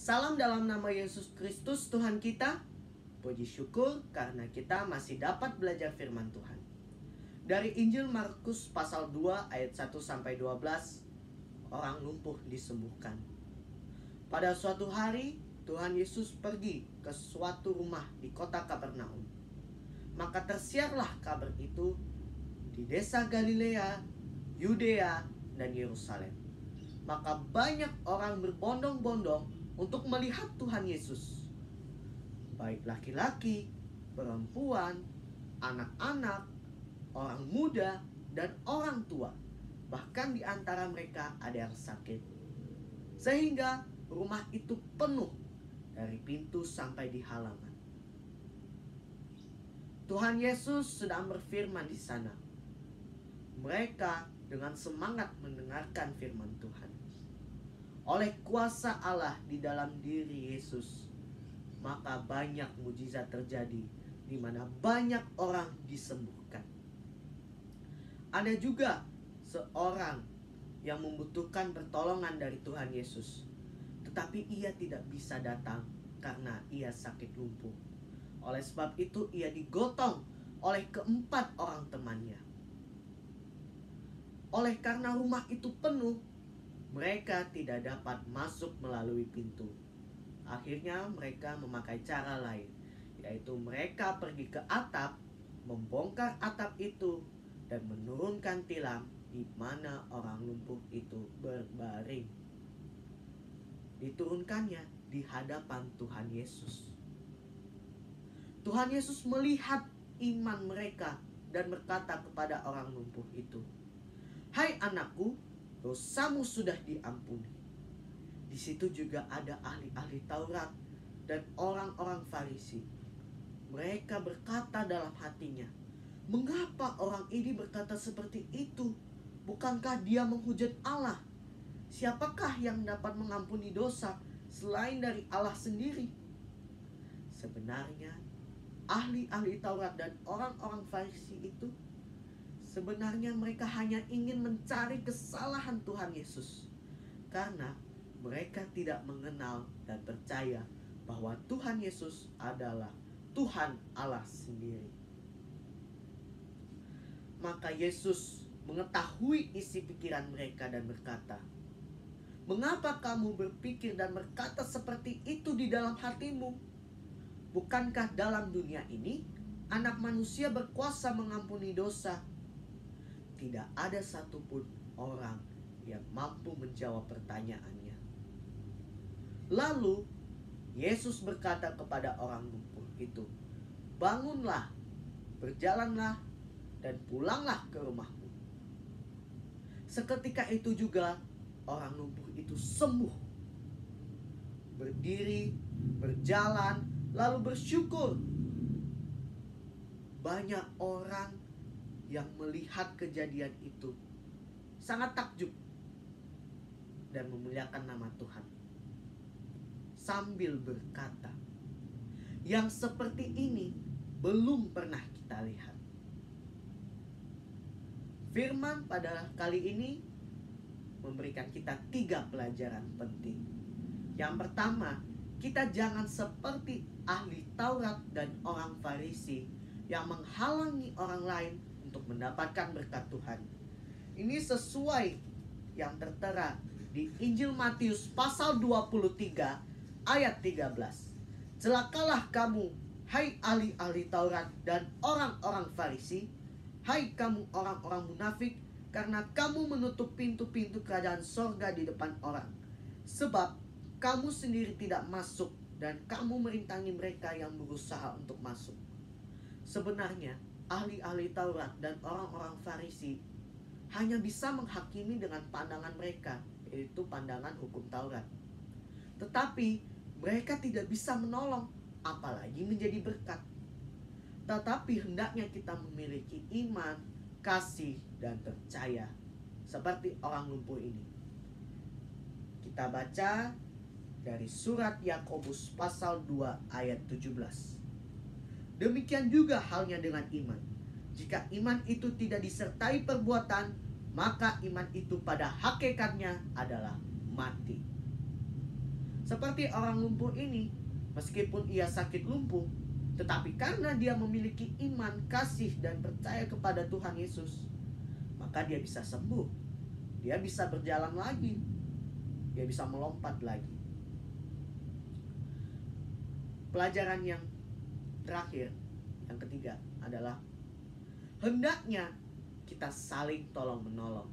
Salam dalam nama Yesus Kristus Tuhan kita. Puji syukur karena kita masih dapat belajar firman Tuhan. Dari Injil Markus pasal 2 ayat 1-12, orang lumpuh disembuhkan. Pada suatu hari, Tuhan Yesus pergi ke suatu rumah di kota Kapernaum. Maka tersiarlah kabar itu di desa Galilea, Yudea, dan Yerusalem. Maka banyak orang berbondong-bondong untuk melihat Tuhan Yesus. Baik laki-laki, perempuan, anak-anak, orang muda, dan orang tua. Bahkan di antara mereka ada yang sakit. Sehingga rumah itu penuh dari pintu sampai di halaman. Tuhan Yesus sedang berfirman di sana. Mereka dengan semangat mendengarkan firman Tuhan. Oleh kuasa Allah di dalam diri Yesus, maka banyak mujizat terjadi, di mana banyak orang disembuhkan. Ada juga seorang yang membutuhkan pertolongan dari Tuhan Yesus, tetapi ia tidak bisa datang karena ia sakit lumpuh. Oleh sebab itu ia digotong oleh keempat orang temannya. Oleh karena rumah itu penuh, mereka tidak dapat masuk melalui pintu. Akhirnya mereka memakai cara lain, yaitu mereka pergi ke atap, membongkar atap itu, dan menurunkan tilam di mana orang lumpuh itu berbaring. Diturunkannya di hadapan Tuhan Yesus. Tuhan Yesus melihat iman mereka dan berkata kepada orang lumpuh itu, "Hai anakku, dosamu sudah diampuni." Di situ juga ada ahli-ahli Taurat dan orang-orang Farisi. Mereka berkata dalam hatinya, "Mengapa orang ini berkata seperti itu? Bukankah dia menghujat Allah? Siapakah yang dapat mengampuni dosa selain dari Allah sendiri?" Sebenarnya ahli-ahli Taurat dan orang-orang Farisi itu sebenarnya mereka hanya ingin mencari kesalahan Tuhan Yesus, karena mereka tidak mengenal dan percaya bahwa Tuhan Yesus adalah Tuhan Allah sendiri. Maka Yesus mengetahui isi pikiran mereka dan berkata, "Mengapa kamu berpikir dan berkata seperti itu di dalam hatimu? Bukankah dalam dunia ini Anak Manusia berkuasa mengampuni dosa?" Tidak ada satupun orang yang mampu menjawab pertanyaannya. Lalu Yesus berkata kepada orang lumpuh itu, "Bangunlah, berjalanlah, dan pulanglah ke rumahmu." Seketika itu juga orang lumpuh itu sembuh, berdiri, berjalan, lalu bersyukur. Banyak orang yang melihat kejadian itu sangat takjub dan memuliakan nama Tuhan, sambil berkata, "Yang seperti ini belum pernah kita lihat." Firman pada kali ini memberikan kita 3 pelajaran penting. Yang pertama, kita jangan seperti ahli Taurat dan orang Farisi yang menghalangi orang lain untuk mendapatkan berkat Tuhan. Ini sesuai yang tertera di Injil Matius pasal 23 ayat 13. "Celakalah kamu, hai ahli-ahli Taurat dan orang-orang Farisi, hai kamu orang-orang munafik, karena kamu menutup pintu-pintu kerajaan sorga di depan orang. Sebab kamu sendiri tidak masuk, dan kamu merintangi mereka yang berusaha untuk masuk." Sebenarnya ahli-ahli Taurat dan orang-orang Farisi hanya bisa menghakimi dengan pandangan mereka, yaitu pandangan hukum Taurat. Tetapi mereka tidak bisa menolong, apalagi menjadi berkat. Tetapi hendaknya kita memiliki iman, kasih, dan percaya seperti orang lumpuh ini. Kita baca dari surat Yakobus pasal 2 ayat 17. "Demikian juga halnya dengan iman. Jika iman itu tidak disertai perbuatan, maka iman itu pada hakikatnya adalah mati." Seperti orang lumpuh ini, meskipun ia sakit lumpuh, tetapi karena dia memiliki iman, kasih, dan percaya kepada Tuhan Yesus, maka dia bisa sembuh. Dia bisa berjalan lagi. Dia bisa melompat lagi. Pelajaran yang terakhir, yang ketiga adalah hendaknya kita saling tolong-menolong.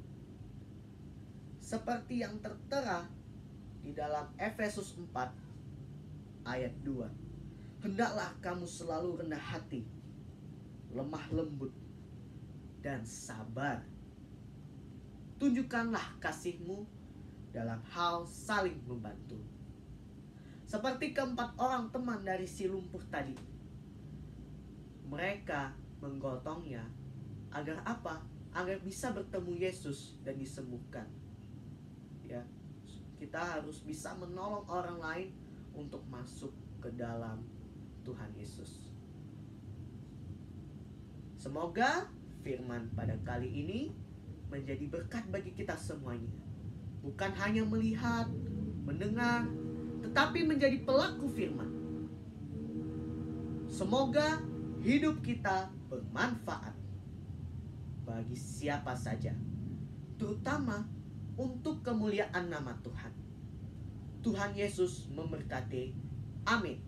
Seperti yang tertera di dalam Efesus 4 ayat 2. Hendaklah kamu selalu rendah hati, lemah lembut, dan sabar. Tunjukkanlah kasihmu dalam hal saling membantu. Seperti keempat orang teman dari si lumpuh tadi. Mereka menggotongnya agar apa? Agar bisa bertemu Yesus dan disembuhkan. Ya, kita harus bisa menolong orang lain untuk masuk ke dalam Tuhan Yesus. Semoga firman pada kali ini menjadi berkat bagi kita semuanya. Bukan hanya melihat, mendengar, tetapi menjadi pelaku firman. Semoga hidup kita bermanfaat bagi siapa saja, terutama untuk kemuliaan nama Tuhan. Tuhan Yesus memberkati. Amin.